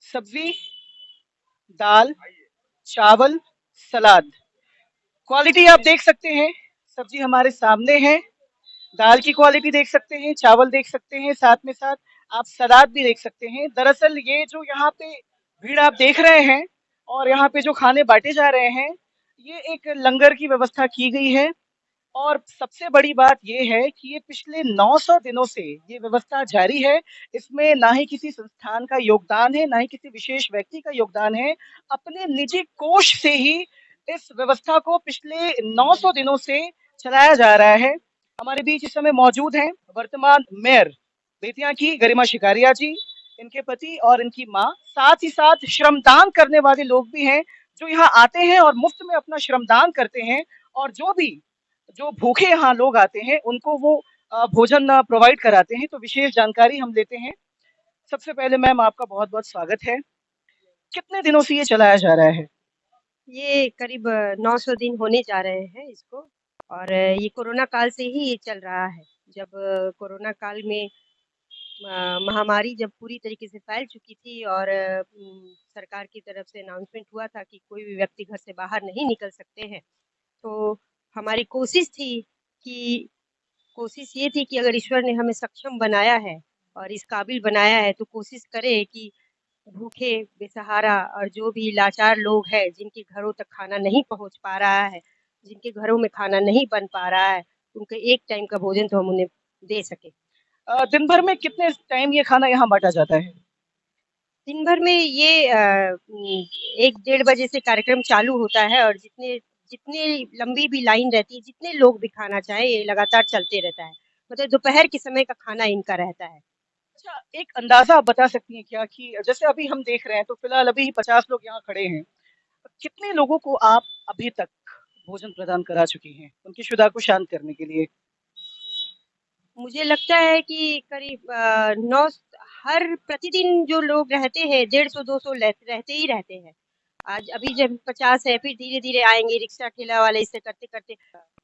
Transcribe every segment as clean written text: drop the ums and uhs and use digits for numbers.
सब्जी, दाल, चावल, सलाद। क्वालिटी आप देख सकते हैं, सब्जी हमारे सामने है, दाल की क्वालिटी देख सकते हैं, चावल देख सकते हैं, साथ में साथ आप सलाद भी देख सकते हैं। दरअसल ये जो यहाँ पे भीड़ आप देख रहे हैं और यहाँ पे जो खाने बांटे जा रहे हैं, ये एक लंगर की व्यवस्था की गई है। और सबसे बड़ी बात ये है कि ये पिछले 900 दिनों से ये व्यवस्था जारी है। इसमें ना ही किसी संस्थान का योगदान है, ना ही किसी विशेष व्यक्ति का योगदान है। अपने निजी कोष से ही इस व्यवस्था को पिछले 900 दिनों से चलाया जा रहा है। हमारे बीच इस समय मौजूद हैं वर्तमान मेयर बेतिया की गरिमा शिकारिया जी, इनके पति और इनकी माँ, साथ ही साथ श्रमदान करने वाले लोग भी हैं जो यहाँ आते हैं और मुफ्त में अपना श्रमदान करते हैं। और जो भूखे यहाँ लोग आते हैं उनको वो भोजन प्रोवाइड कराते हैं। तो विशेष जानकारी हम लेते हैं। सबसे पहले मैम आपका बहुत बहुत स्वागत है। कितने दिनों से ये चलाया जा रहा है? ये करीब 900 दिन होने जा रहे हैं इसको। और ये कोरोना काल से ही ये चल रहा है। जब कोरोना काल में महामारी जब पूरी तरीके से फैल चुकी थी और सरकार की तरफ से अनाउंसमेंट हुआ था कि कोई भी व्यक्ति घर से बाहर नहीं निकल सकते हैं, तो हमारी कोशिश ये थी कि अगर ईश्वर ने हमें सक्षम बनाया है और इस काबिल बनाया है, तो कोशिश करें कि भूखे, बेसहारा और जो भी लाचार लोग हैं, जिनके घरों तक खाना नहीं पहुंच पा रहा है, जिनके घरों में खाना नहीं बन पा रहा है, उनको एक टाइम का भोजन तो हम उन्हें दे सके। दिन भर में कितने टाइम ये खाना यहाँ बांटा जाता है? दिन भर में ये 1 डेढ़ बजे से कार्यक्रम चालू होता है और जितने जितने लंबी भी लाइन रहती है, जितने लोग भी खाना चाहे, ये लगातार चलते रहता है। मतलब दोपहर के समय का खाना इनका रहता है। अच्छा, एक अंदाजा आप बता सकती हैं क्या कि जैसे अभी हम देख रहे हैं तो फिलहाल अभी 50 लोग यहाँ खड़े हैं, कितने लोगों को आप अभी तक भोजन प्रदान करा चुकी हैं उनकी शुदा को शांत करने के लिए? मुझे लगता है कि करीब नौ हर प्रतिदिन जो लोग रहते हैं 150-200 रहते ही रहते हैं। आज अभी जब 50 है, फिर धीरे धीरे आएंगे रिक्शा ठेला वाले, इससे करते करते।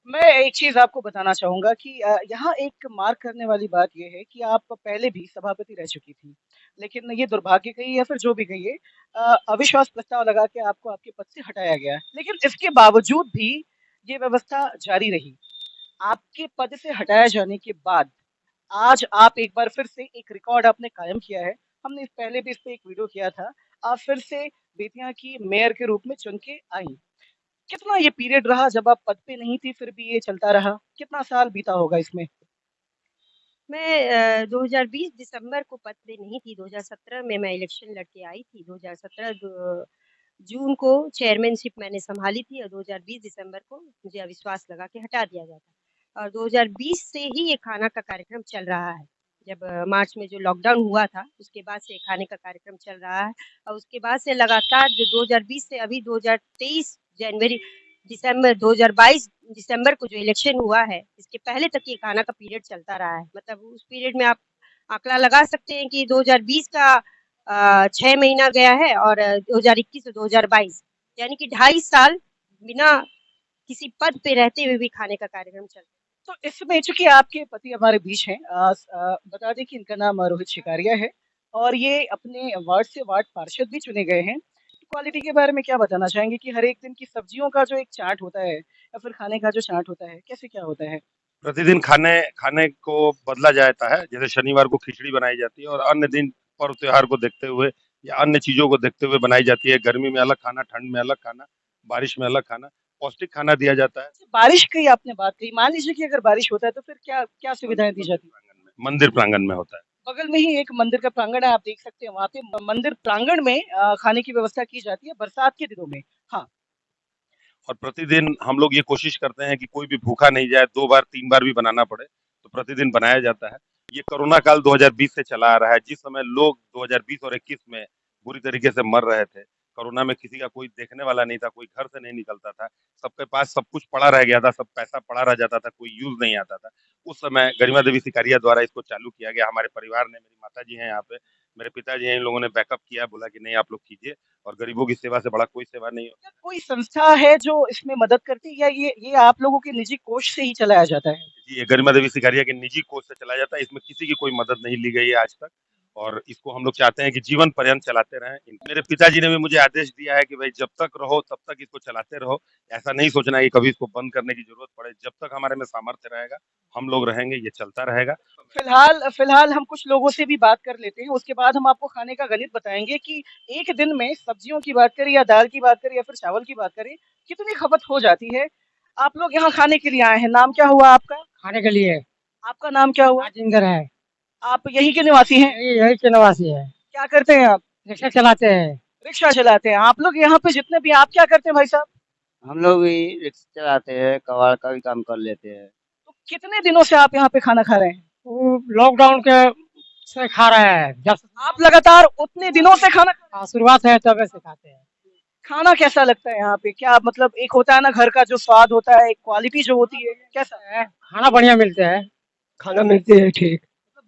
मैं एक चीज आपको बताना चाहूंगा कि यहाँ एक मार्क करने वाली बात यह है कि आप पहले भी सभापति रह चुकी थी, लेकिन ये दुर्भाग्य कही या फिर जो भी कहिए, अविश्वास प्रस्ताव लगा के आपको आपके पद से हटाया गया, लेकिन इसके बावजूद भी ये व्यवस्था जारी रही। आपके पद से हटाए जाने के बाद आज आप एक बार फिर से एक रिकॉर्ड आपने कायम किया है। हमने इस पहले भी इस पे एक वीडियो किया था। आप फिर से बेतिया की मेयर के रूप में चुन के आई। कितना ये पीरियड रहा जब आप पद पे नहीं थी फिर भी ये चलता रहा? कितना साल बीता होगा इसमें? मैं 2020 दिसंबर को पद पे नहीं थी। 2017 में मैं इलेक्शन लड़के आई थी। 2017 जून को चेयरमैनशिप मैंने संभाली थी और 2020 दिसंबर को मुझे अविश्वास लगा के हटा दिया गया था। और 2020 से ही ये खाना का कार्यक्रम चल रहा है। जब मार्च में जो लॉकडाउन हुआ था, उसके बाद से खाने का कार्यक्रम चल रहा है। और उसके बाद से लगातार जो 2020 से अभी 2023 जनवरी दिसंबर 2022 दिसंबर को जो इलेक्शन हुआ है, इसके पहले तक ये खाना का पीरियड चलता रहा है। मतलब उस पीरियड में आप आंकड़ा लगा सकते हैं कि 2020 का 6 महीना गया है और 2021 से 2022 यानी कि 2.5 साल बिना किसी पद पे रहते हुए भी खाने का कार्यक्रम चल रहा है। तो इसमें चूंकि आपके पति हमारे बीच हैं, बता दें कि इनका नाम रोहित शिकारिया है और ये अपने वार्ड से वार्ड पार्षद भी चुने गए हैं। क्वालिटी के बारे में क्या बताना चाहेंगे कि हर एक दिन की सब्जियों का जो एक चार्ट होता है या फिर खाने का जो चार्ट होता है, कैसे क्या होता है? प्रतिदिन खाने खाने को बदला जाता है। जैसे शनिवार को खिचड़ी बनाई जाती है और अन्य दिन पर्व त्योहार को देखते हुए या अन्य चीजों को देखते हुए बनाई जाती है। गर्मी में अलग खाना, ठंड में अलग खाना, बारिश में अलग खाना, पौष्टिक खाना दिया जाता है। बारिश की आपने बात कही, मान लीजिए कि अगर बारिश होता है तो फिर क्या क्या सुविधाएं दी जाती है? मंदिर प्रांगण में होता है। बगल में ही एक मंदिर का प्रांगण है, आप देख सकते हैं वहां पे मंदिर प्रांगण में खाने की व्यवस्था की जाती है बरसात के दिनों में। हाँ। और प्रतिदिन हम लोग ये कोशिश करते हैं कि कोई भी भूखा नहीं जाए, 2 बार 3 बार भी बनाना पड़े तो प्रतिदिन बनाया जाता है। ये कोरोना काल 2020 से चला आ रहा है। जिस समय लोग 2020 और 21 में बुरी तरीके से मर रहे थे, कोरोना में किसी का कोई देखने वाला नहीं था, कोई घर से नहीं निकलता था, सबके पास सब कुछ पड़ा रह गया था, सब पैसा पड़ा रह जाता था, कोई यूज नहीं आता था। उस समय गरिमा देवी सिकारिया द्वारा इसको चालू किया गया। हमारे परिवार ने, मेरी माता जी हैं यहाँ पे, मेरे पिताजी हैं, इन लोगों ने बैकअप किया, बोला कि नहीं आप लोग कीजिए और गरीबों की सेवा से बड़ा कोई सेवा नहीं होती। क्या कोई संस्था है जो इसमें मदद करती है या ये आप लोगों के निजी कोष से ही चलाया जाता है? जी, ये गरिमा देवी सिकारिया के निजी कोष से चलाया जाता है। इसमें किसी की कोई मदद नहीं ली गई है आज तक और इसको हम लोग चाहते हैं कि जीवन पर्यंत चलाते रहें। मेरे पिताजी ने भी मुझे आदेश दिया है कि भाई जब तक रहो तब तक इसको चलाते रहो, ऐसा नहीं सोचना है कि कभी इसको बंद करने की जरूरत पड़े। जब तक हमारे में सामर्थ्य रहेगा हम लोग रहेंगे, ये चलता रहेगा। फिलहाल हम कुछ लोगों से भी बात कर लेते हैं, उसके बाद हम आपको खाने का गणित बताएंगे कि एक दिन में सब्जियों की बात करें या दाल की बात करें या फिर चावल की बात करें, कितनी खपत हो जाती है। आप लोग यहाँ खाने के लिए आए हैं, नाम क्या हुआ आपका? खाने के लिए आपका नाम क्या हुआ? राजेंद्र है। आप यहीं के निवासी हैं? यही के निवासी है। क्या करते हैं आप? रिक्शा चलाते हैं। रिक्शा चलाते हैं। आप लोग यहाँ पे जितने भी, आप क्या करते हैं भाई साहब? हम लोग भी रिक्शा चलाते हैं, कबाड़ का भी काम कर लेते हैं। तो कितने दिनों से आप यहाँ पे खाना खा रहे हैं? वो लॉकडाउन के से खा रहे हैं, जब आप लगातार उतने दिनों से खाना, शुरुआत है तब से खाते हैं। खाना कैसा लगता है यहाँ पे? क्या मतलब, एक होता है ना घर का जो स्वाद होता है, एक क्वालिटी जो होती है, कैसा है? खाना बढ़िया मिलते हैं। खाना मिलते है ठीक।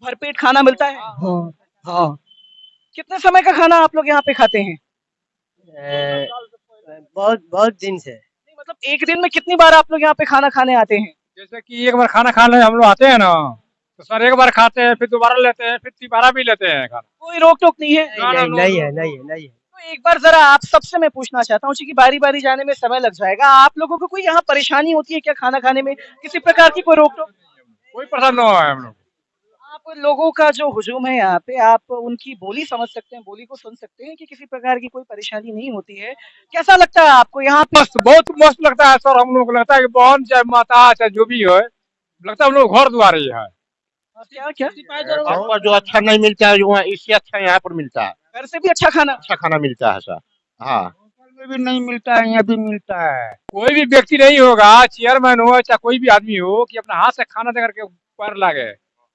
भरपेट खाना मिलता है? हाँ हाँ। कितने समय का खाना आप लोग यहाँ पे खाते हैं? बहुत बहुत दिन से। नहीं, मतलब एक दिन में कितनी बार आप लोग यहाँ पे खाना खाने आते हैं? जैसे कि एक बार खाना खाने हम लोग आते हैं ना, तो सर एक बार खाते हैं, फिर दोबारा लेते हैं, फिर दोबारा भी लेते हैं खाना। कोई रोक टोक नहीं है? नहीं है। तो एक बार जरा आप सबसे मैं पूछना चाहता हूँ, क्योंकि बारी बारी जाने में समय लग जाएगा, आप लोगों को कोई यहाँ परेशानी होती है क्या खाना खाने में, किसी प्रकार की कोई रोक टोक? कोई पसंद नहीं है हम लोग। आप लोगों का जो हुजूम है यहाँ पे, आप उनकी बोली समझ सकते हैं, बोली को सुन सकते हैं कि किसी प्रकार की कोई परेशानी नहीं होती है। कैसा लगता है आपको यहाँ पे? मस्त, बहुत मस्त लगता है सर। हम लोग को लगता है कि बहन चाहे माता चाहे जो भी हो, लगता है हम लोग घर द्वार ही है। क्या क्या और जो अच्छा नहीं मिलता है वहाँ, इससे अच्छा यहाँ पर मिलता है। घर से भी अच्छा खाना मिलता है सर। हाँ, में भी नहीं मिलता है, यहाँ भी मिलता है। कोई भी व्यक्ति नहीं होगा, चेयरमैन हो चाहे कोई भी आदमी हो, कि अपना हाथ से खाना देकर के ऊपर लागे।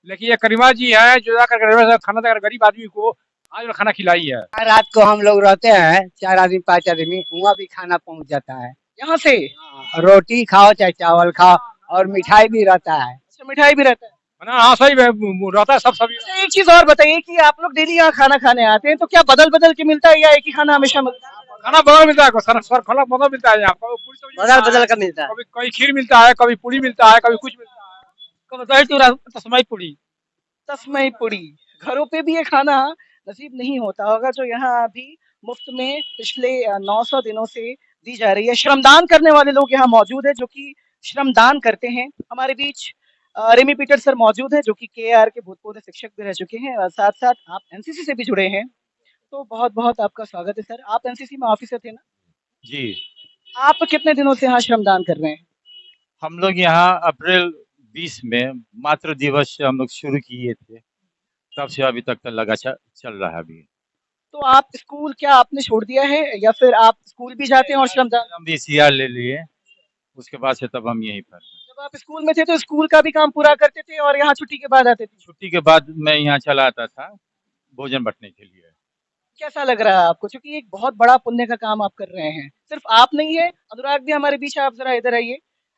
लेकिन ये करीमा जी है जो जाकर खाना देकर गरीब आदमी को आज वो खाना खिलाई है। रात को हम लोग रहते हैं 4 आदमी 5 आदमी, वहाँ भी खाना पहुँच जाता है। यहाँ से? रोटी खाओ चाहे चावल खाओ, और मिठाई भी रहता है। अच्छा, मिठाई भी रहता है? हाँ सही रहता है सब सभी। अच्छा, एक चीज और बताइए कि आप लोग डेली यहाँ खाना खाने आते हैं, तो क्या बदल बदल के मिलता है या एक ही खाना हमेशा मिलता है? खाना बदल मिलता है सर, खाना बदल मिलता है यहाँ पर। बदल बदल का मिलता है। कभी कभी खीर मिलता है, कभी पूरी मिलता है, कभी कुछ मिलता है, कभी दही चूड़ा, तस्मई पूरी। तस्मई पूरी। घरों पे भी ये खाना नसीब नहीं होता होगा जो यहाँ अभी मुफ्त में पिछले 900 दिनों से दी जा रही है। श्रमदान करने वाले लोग यहाँ मौजूद है जो कि श्रमदान करते हैं। हमारे बीच रेमी पीटर सर मौजूद है जो कि केआर के भूतपूर्व शिक्षक भी रह चुके हैं, और साथ साथ आप एनसीसी से भी जुड़े हैं, तो बहुत बहुत आपका स्वागत है सर। आप एनसीसी में ऑफिसर थे ना? जी। आप कितने दिनों से यहाँ श्रमदान कर रहे हैं? हम लोग यहाँ अप्रैल 20 में मातृ दिवस से हम लोग शुरू किए थे, तब से अभी तक लगातार चल रहा है अभी। तो आप स्कूल क्या आपने छोड़ दिया है या फिर आप स्कूल भी जाते हैं और श्रमदान? हम VCR ले लिए, उसके बाद से तब हम यहीं पर हैं। जब आप स्कूल में थे तो स्कूल का भी काम पूरा करते थे और यहाँ छुट्टी के बाद आते थे? छुट्टी के बाद मैं यहाँ चला आता था भोजन बंटने के लिए। कैसा लग रहा है आपको, क्योंकि एक बहुत बड़ा पुण्य का काम आप कर रहे हैं? सिर्फ आप नहीं है, अनुराग भी हमारे बीच है, आप जरा इधर आइए।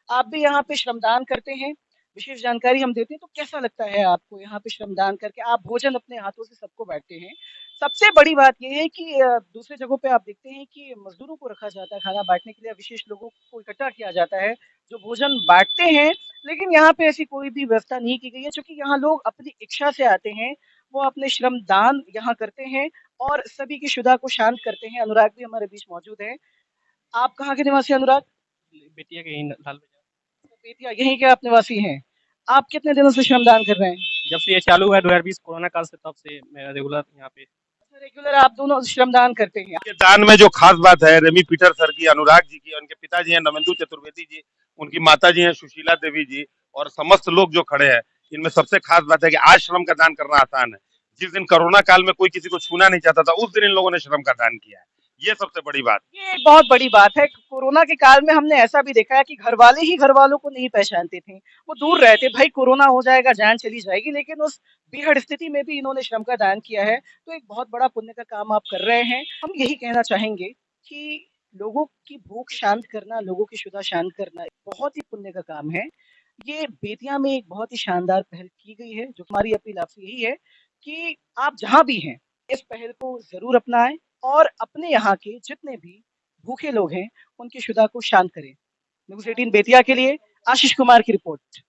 आप भी यहाँ पे श्रमदान करते हैं, विशेष जानकारी हम देते हैं, तो कैसा लगता है आपको यहाँ पे श्रमदान करके? आप भोजन अपने हाथों से सबको बांटते हैं। सबसे बड़ी बात यह है कि दूसरे जगहों पे आप देखते हैं कि मजदूरों को रखा जाता है खाना बांटने के लिए, विशेष लोगों को इकट्ठा किया जाता है जो भोजन बांटते हैं, लेकिन यहाँ पे ऐसी कोई भी व्यवस्था नहीं की गई है, क्योंकि यहाँ लोग अपनी इच्छा से आते हैं, वो अपने श्रमदान यहाँ करते हैं और सभी की शुदा को शांत करते हैं। अनुराग भी हमारे बीच मौजूद है। आप कहाँ के निवासी हैं अनुराग? बेटिया के ही लाल बाजार। बेतिया, यहीं के आप निवासी हैं। आप कितने दिनों से श्रमदान कर रहे हैं? जब से ये चालू हुआ 2020 कोरोना काल से, तब से मेरा रेगुलर यहाँ पे। रेगुलर आप दोनों श्रमदान करते हैं? ये दान में जो खास बात है, रेमी पीटर सर की, अनुराग जी की, उनके पिताजी हैं नवेंदु चतुर्वेदी जी, उनकी माता जी हैं सुशीला देवी जी, और समस्त लोग जो खड़े हैं, इनमें सबसे खास बात है कि आज श्रम का दान करना आसान है। जिस दिन कोरोना काल में कोई किसी को छूना नहीं चाहता था, उस दिन इन लोगों ने श्रम का दान किया है। ये सबसे बड़ी बात। ये एक बहुत बड़ी बात है। कोरोना के काल में हमने ऐसा भी देखा है कि घर वाले ही घर वालों को नहीं पहचानते थे, वो दूर रहते, भाई कोरोना हो जाएगा, जान चली जाएगी, लेकिन उस बेहद स्थिति में भी इन्होंने श्रम का दान किया है। तो एक बहुत बड़ा पुण्य का काम आप कर रहे हैं। हम यही कहना चाहेंगे कि लोगों की भूख शांत करना, लोगों की शुदा शांत करना बहुत ही पुण्य का काम है। ये बेतिया में एक बहुत ही शानदार पहल की गई है, जो हमारी अपील आपसे यही है कि आप जहाँ भी हैं इस पहल को जरूर अपनाएं और अपने यहाँ के जितने भी भूखे लोग हैं उनकी शुदा को शांत करें। न्यूज़ 18 बेतिया के लिए आशीष कुमार की रिपोर्ट।